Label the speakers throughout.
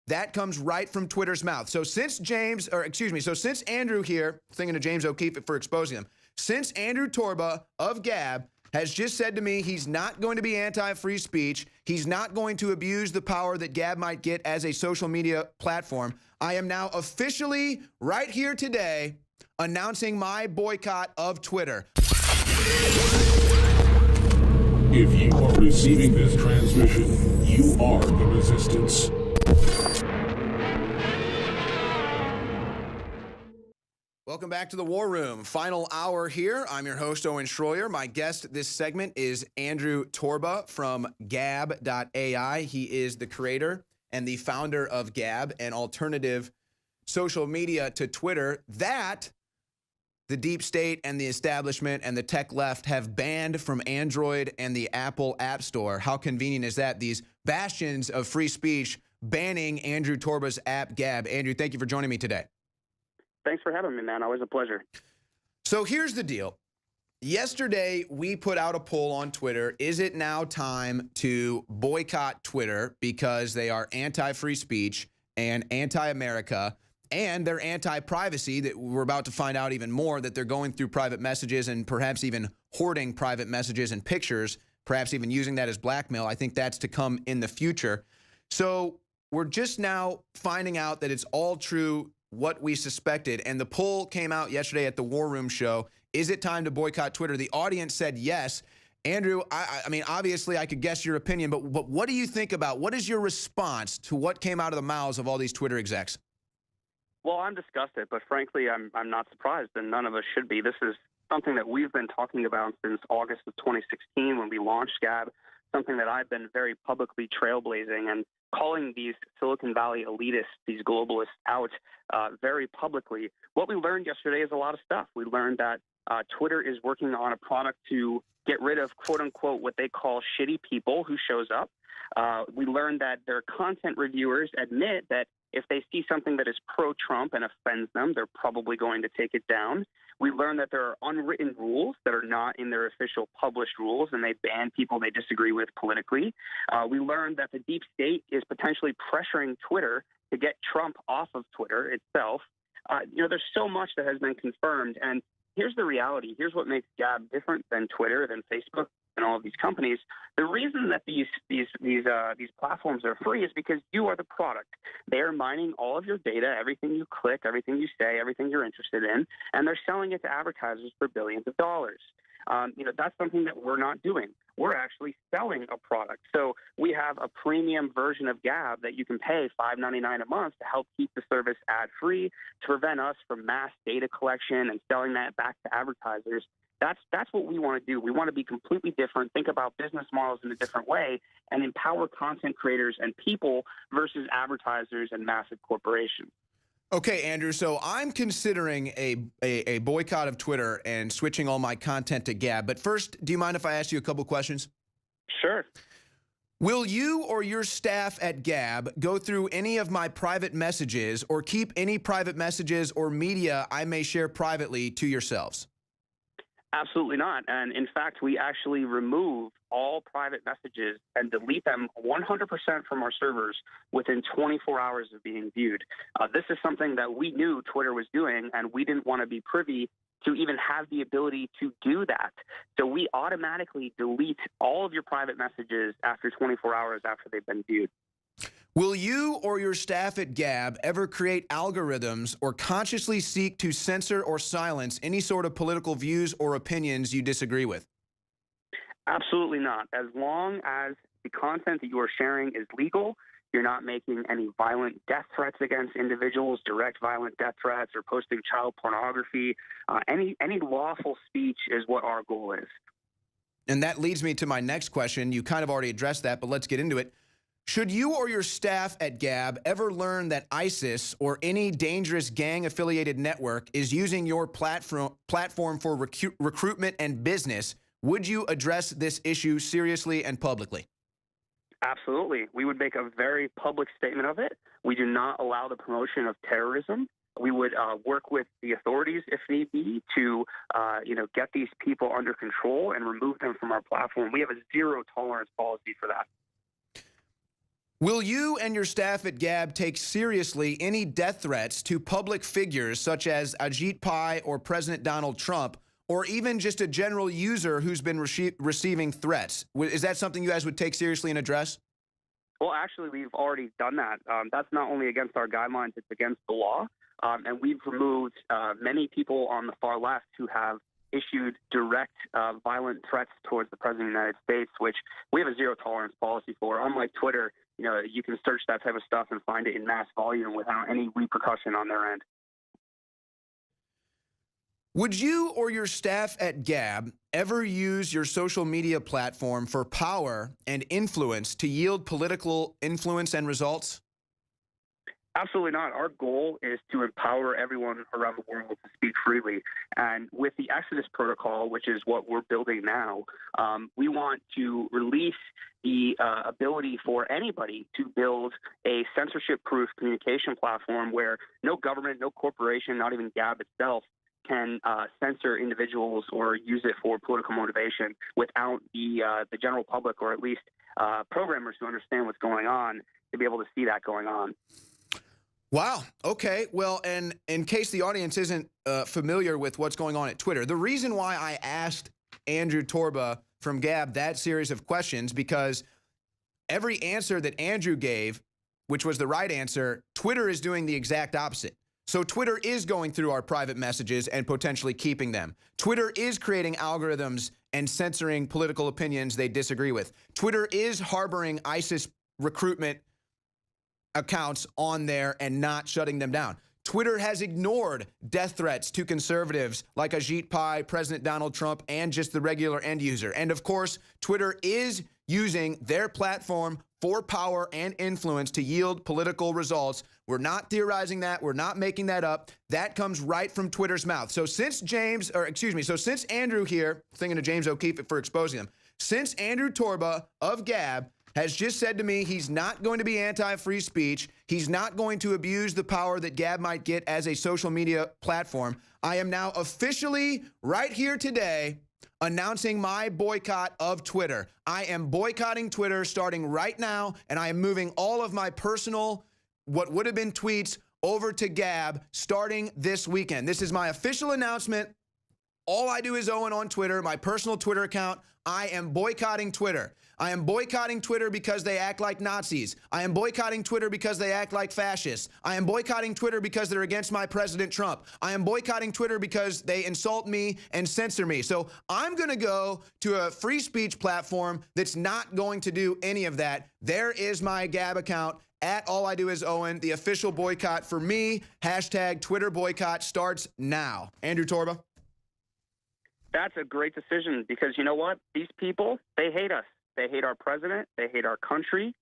Speaker 1: that comes right from Twitter's mouth. So since since Andrew here, thinking of James O'Keefe for exposing them, since Andrew Torba of Gab has just said to me he's not going to be anti-free speech, he's not going to abuse the power that Gab might get as a social media platform, I am now officially, right here today, announcing my boycott of Twitter.
Speaker 2: If you are receiving this transmission, you are the resistance.
Speaker 1: Welcome back to the War Room. Final hour here. I'm your host, Owen Schroyer. My guest this segment is Andrew Torba from Gab.ai. He is the creator and the founder of Gab, an alternative social media to Twitter that the deep state and the establishment and the tech left have banned from Android and the Apple App Store. How convenient is that? These bastions of free speech banning Andrew Torba's app, Gab. Andrew, thank you for joining me today.
Speaker 3: Thanks for having me, man. Always a pleasure.
Speaker 1: So here's the deal. Yesterday, we put out a poll on Twitter. Is it now time to boycott Twitter because they are anti-free speech and anti-America, and they're anti-privacy, that we're about to find out even more, that they're going through private messages and perhaps even hoarding private messages and pictures, perhaps even using that as blackmail. I think that's to come in the future. So we're just now finding out that it's all true, what we suspected. And the poll came out yesterday at the War Room show. Is it time to boycott Twitter? The audience said yes. Andrew, I mean, obviously I could guess your opinion, but what do you think about, what is your response to what came out of the mouths of all these Twitter execs?
Speaker 3: Well, I'm disgusted, but frankly, I'm not surprised, and none of us should be. This is something that we've been talking about since August of 2016 when we launched Gab, something that I've been very publicly trailblazing and calling these Silicon Valley elitists, these globalists out very publicly. What we learned yesterday is a lot of stuff. We learned that Twitter is working on a product to get rid of, quote unquote, what they call shitty people who shows up. We learned that their content reviewers admit that if they see something that is pro-Trump and offends them, they're probably going to take it down. We learned that there are unwritten rules that are not in their official published rules, and they ban people they disagree with politically. We learned that the deep state is potentially pressuring Twitter to get Trump off of Twitter itself. There's so much that has been confirmed, and here's the reality. Here's what makes Gab different than Twitter, than Facebook, and all of these companies. The reason that these platforms are free is because you are the product. They are mining all of your data, everything you click, everything you say, everything you're interested in, and they're selling it to advertisers for billions of dollars. That's something that we're not doing. We're actually selling a product. So we have a premium version of Gab that you can pay $5.99 a month to help keep the service ad-free, to prevent us from mass data collection and selling that back to advertisers. That's what we want to do. We want to be completely different, think about business models in a different way, and empower content creators and people versus advertisers and massive corporations.
Speaker 1: Okay, Andrew, so I'm considering a boycott of Twitter and switching all my content to Gab. But first, do you mind if I ask you a couple questions?
Speaker 3: Sure.
Speaker 1: Will you or your staff at Gab go through any of my private messages or keep any private messages or media I may share privately to yourselves?
Speaker 3: Absolutely not. And in fact, we actually remove all private messages and delete them 100% from our servers within 24 hours of being viewed. This is something that we knew Twitter was doing, and we didn't want to be privy to even have the ability to do that. So we automatically delete all of your private messages after 24 hours after they've been viewed.
Speaker 1: Will you or your staff at Gab ever create algorithms or consciously seek to censor or silence any sort of political views or opinions you disagree with?
Speaker 3: Absolutely not. As long as the content that you are sharing is legal, you're not making any violent death threats against individuals, direct violent death threats, or posting child pornography. Any lawful speech is what our goal is.
Speaker 1: And that leads me to my next question. You kind of already addressed that, but let's get into it. Should you or your staff at Gab ever learn that ISIS or any dangerous gang-affiliated network is using your platform for recruitment and business, would you address this issue seriously and publicly?
Speaker 3: Absolutely. We would make a very public statement of it. We do not allow the promotion of terrorism. We would work with the authorities, if need be, to get these people under control and remove them from our platform. We have a zero tolerance policy for that.
Speaker 1: Will you and your staff at Gab take seriously any death threats to public figures such as Ajit Pai or President Donald Trump, or even just a general user who's been receiving threats? Is that something you guys would take seriously and address?
Speaker 3: Well, actually, we've already done that. That's not only against our guidelines, it's against the law. And we've removed many people on the far left who have issued direct violent threats towards the President of the United States, which we have a zero tolerance policy for. Unlike Twitter, you can search that type of stuff and find it in mass volume without any repercussion on their end.
Speaker 1: Would you or your staff at Gab ever use your social media platform for power and influence to yield political influence and results?
Speaker 3: Absolutely not. Our goal is to empower everyone around the world to speak freely. And with the Exodus Protocol, which is what we're building now, we want to release the ability for anybody to build a censorship-proof communication platform where no government, no corporation, not even Gab itself, can censor individuals or use it for political motivation without the general public, or at least programmers who understand what's going on, to be able to see that going on.
Speaker 1: Wow. Okay. Well, and in case the audience isn't familiar with what's going on at Twitter, the reason why I asked Andrew Torba from Gab that series of questions, because every answer that Andrew gave, which was the right answer, Twitter is doing the exact opposite. So Twitter is going through our private messages and potentially keeping them. Twitter is creating algorithms and censoring political opinions they disagree with. Twitter is harboring ISIS recruitment accounts on there and not shutting them down. Twitter has ignored death threats to conservatives like Ajit Pai, President Donald Trump, and just the regular end user. And of course, Twitter is using their platform for power and influence to yield political results. We're not theorizing that. We're not making that up. That comes right from Twitter's mouth. So since since Andrew here, thinking of James O'Keefe for exposing them, since Andrew Torba of Gab has just said to me he's not going to be anti-free speech, he's not going to abuse the power that Gab might get as a social media platform, I am now officially, right here today, announcing my boycott of Twitter. I am boycotting Twitter starting right now, and I am moving all of my personal, what would have been tweets, over to Gab starting this weekend. This is my official announcement. All I do is Owen on Twitter, my personal Twitter account. I am boycotting Twitter. I am boycotting Twitter because they act like Nazis. I am boycotting Twitter because they act like fascists. I am boycotting Twitter because they're against my President Trump. I am boycotting Twitter because they insult me and censor me. So I'm going to go to a free speech platform that's not going to do any of that. There is my Gab account. At All I Do Is Owen, the official boycott for me. Hashtag Twitter boycott starts now. Andrew Torba.
Speaker 3: That's a great decision, because you know what? These people, they hate us. They hate our president. They hate our country.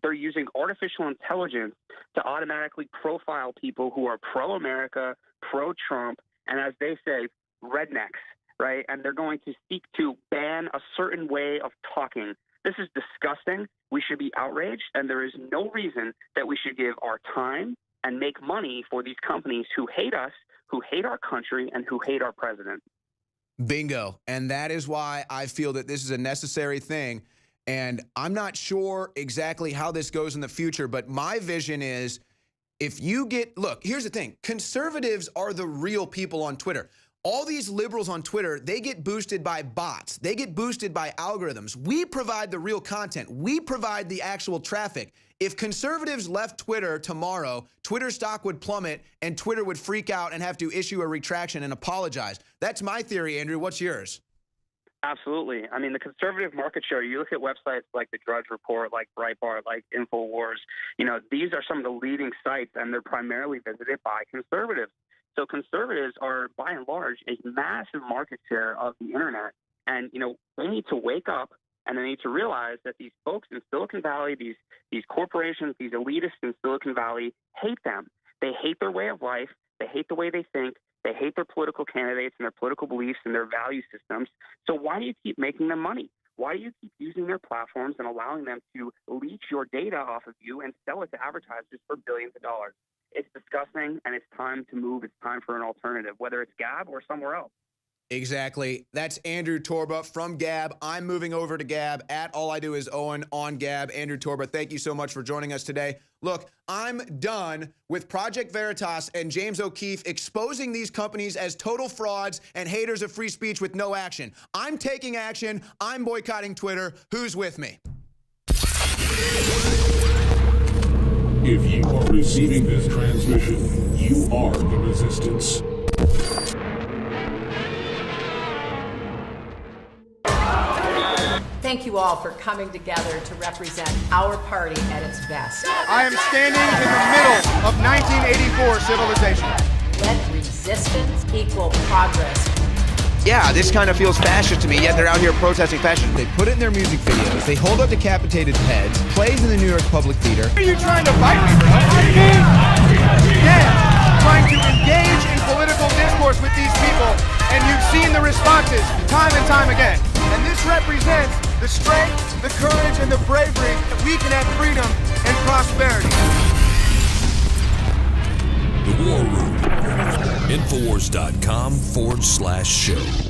Speaker 3: They're using artificial intelligence to automatically profile people who are pro-America, pro-Trump, and as they say, rednecks, right? And they're going to seek to ban a certain way of talking. This is disgusting. We should be outraged, and there is no reason that we should give our time and make money for these companies who hate us, who hate our country, and who hate our president.
Speaker 1: Bingo. And that is why I feel that this is a necessary thing. And I'm not sure exactly how this goes in the future, but my vision is if you get, look, here's the thing. Conservatives are the real people on Twitter. All these liberals on Twitter, they get boosted by bots. They get boosted by algorithms. We provide the real content. We provide the actual traffic. If conservatives left Twitter tomorrow, Twitter stock would plummet and Twitter would freak out and have to issue a retraction and apologize. That's my theory, Andrew. What's yours?
Speaker 3: Absolutely. I mean, the conservative market share, you look at websites like the Drudge Report, like Breitbart, like InfoWars, these are some of the leading sites, and they're primarily visited by conservatives. So conservatives are, by and large, a massive market share of the internet. And, they need to wake up, and they need to realize that these folks in Silicon Valley, these corporations, these elitists in Silicon Valley hate them. They hate their way of life. They hate the way they think. They hate their political candidates and their political beliefs and their value systems. So why do you keep making them money? Why do you keep using their platforms and allowing them to leech your data off of you and sell it to advertisers for billions of dollars? It's disgusting, and it's time to move. It's time for an alternative, whether it's Gab or somewhere else.
Speaker 1: Exactly. That's Andrew Torba from Gab. I'm moving over to Gab at All I Do Is Owen on Gab. Andrew Torba, thank you so much for joining us today. Look, I'm done with Project Veritas and James O'Keefe exposing these companies as total frauds and haters of free speech with no action. I'm taking action. I'm boycotting Twitter. Who's with me?
Speaker 2: If you are receiving this transmission, you are the resistance.
Speaker 4: Thank you all for coming together to represent our party at its best.
Speaker 5: I am standing in the middle of 1984 civilization.
Speaker 4: Let resistance equal progress.
Speaker 1: Yeah, this kind of feels fascist to me, yet they're out here protesting fascism. They put it in their music videos, they hold up decapitated heads, plays in the New York Public Theater.
Speaker 5: Are you trying to fight me, bro? Yeah, trying to engage in political discourse with these people, and you've seen the responses time and time again. And this represents the strength, the courage, and the bravery that we can have freedom and prosperity.
Speaker 6: The War Room. Infowars.com/show.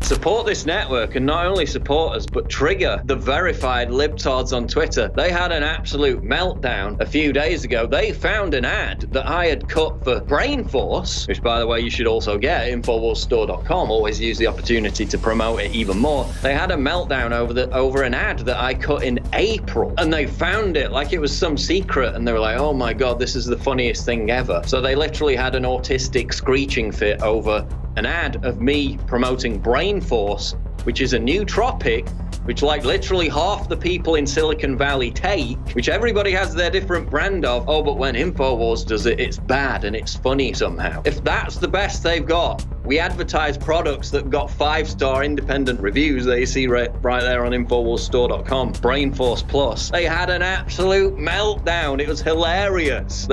Speaker 7: Support this network, and not only support us, but trigger the verified libtards on Twitter. They had an absolute meltdown a few days ago. They found an ad that I had cut for Brain Force, which, by the way, you should also get at InfoWarsStore.com. Always use the opportunity to promote it even more. They had a meltdown over an ad that I cut in April, and they found it like it was some secret, and they were like, oh my God, this is the funniest thing ever. So they literally had an autistic screeching fit over an ad of me promoting Brain Force, which is a nootropic, which like literally half the people in Silicon Valley take, which everybody has their different brand of. Oh, but when InfoWars does it, it's bad and it's funny somehow. If that's the best they've got, we advertise products that got 5-star independent reviews that you see right there on InfoWarsStore.com. Brain Force Plus. They had an absolute meltdown. It was hilarious.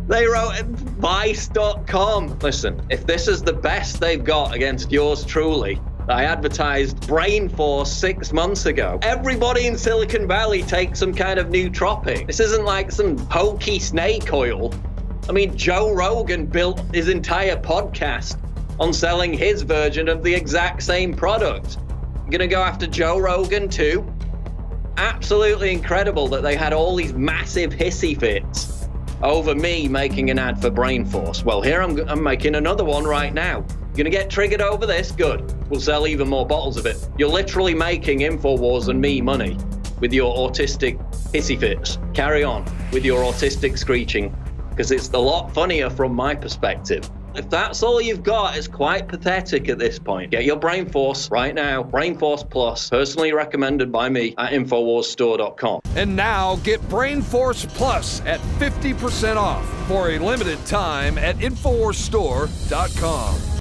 Speaker 7: They wrote Vice.com. Listen, if this is the best they've got against yours truly, I advertised Brain Force 6 months ago. Everybody in Silicon Valley takes some kind of nootropic. This isn't like some hokey snake oil. I mean, Joe Rogan built his entire podcast on selling his version of the exact same product. I'm gonna go after Joe Rogan too. Absolutely incredible that they had all these massive hissy fits over me making an ad for Brain Force. Well, here I'm making another one right now. You're gonna get triggered over this? Good. We'll sell even more bottles of it. You're literally making InfoWars and me money with your autistic hissy fits. Carry on with your autistic screeching, because it's a lot funnier from my perspective. If that's all you've got, it's quite pathetic at this point. Get your Brain Force right now. Brain Force Plus, personally recommended by me at InfoWarsStore.com.
Speaker 8: And now get Brain Force Plus at 50% off for a limited time at InfoWarsStore.com.